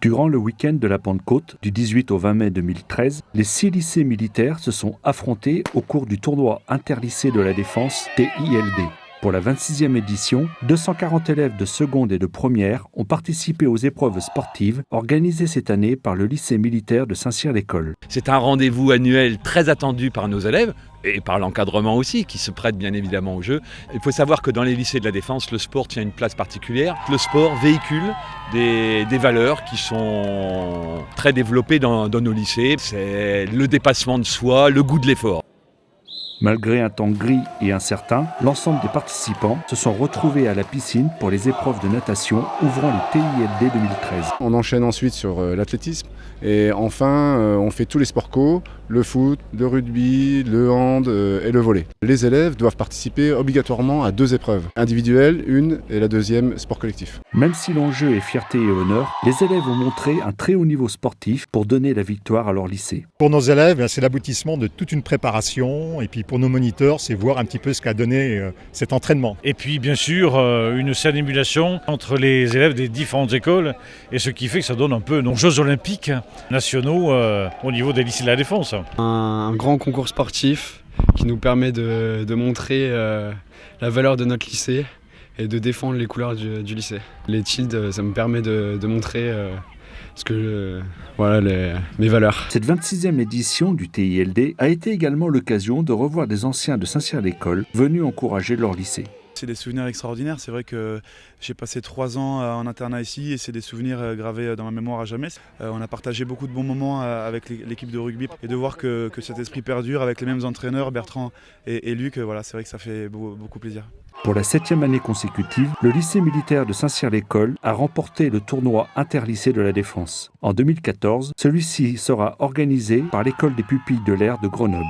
Durant le week-end de la Pentecôte, du 18 au 20 mai 2013, les 6 lycées militaires se sont affrontés au cours du tournoi interlycée de la défense TILD. Pour la 26e édition, 240 élèves de seconde et de première ont participé aux épreuves sportives organisées cette année par le lycée militaire de Saint-Cyr-l'École. C'est un rendez-vous annuel très attendu par nos élèves et par l'encadrement aussi, qui se prête bien évidemment au jeu. Il faut savoir que dans les lycées de la Défense, le sport tient une place particulière. Le sport véhicule des valeurs qui sont très développées dans nos lycées. C'est le dépassement de soi, le goût de l'effort. Malgré un temps gris et incertain, l'ensemble des participants se sont retrouvés à la piscine pour les épreuves de natation ouvrant le TILD 2013. On enchaîne ensuite sur l'athlétisme et enfin on fait tous les sports co, le foot, le rugby, le hand et le volley. Les élèves doivent participer obligatoirement à 2 épreuves, individuelles, une et la deuxième sport collectif. Même si l'enjeu est fierté et honneur, les élèves ont montré un très haut niveau sportif pour donner la victoire à leur lycée. Pour nos élèves, c'est l'aboutissement de toute une préparation et puis pour nos moniteurs, c'est voir un petit peu ce qu'a donné cet entraînement. Et puis bien sûr, une saine émulation entre les élèves des différentes écoles et ce qui fait que ça donne un peu nos Jeux Olympiques nationaux au niveau des lycées de la Défense. Un grand concours sportif qui nous permet de montrer la valeur de notre lycée et de défendre les couleurs du lycée. Les TILD, ça me permet de montrer mes valeurs. Cette 26e édition du TILD a été également l'occasion de revoir des anciens de Saint-Cyr-l'École venus encourager leur lycée. C'est des souvenirs extraordinaires. C'est vrai que j'ai passé 3 ans en internat ici et c'est des souvenirs gravés dans ma mémoire à jamais. On a partagé beaucoup de bons moments avec l'équipe de rugby et de voir que cet esprit perdure avec les mêmes entraîneurs, Bertrand et Luc, c'est vrai que ça fait beaucoup plaisir. Pour la 7e année consécutive, le lycée militaire de Saint-Cyr-l'École a remporté le tournoi interlycée de la Défense. En 2014, celui-ci sera organisé par l'école des pupilles de l'air de Grenoble.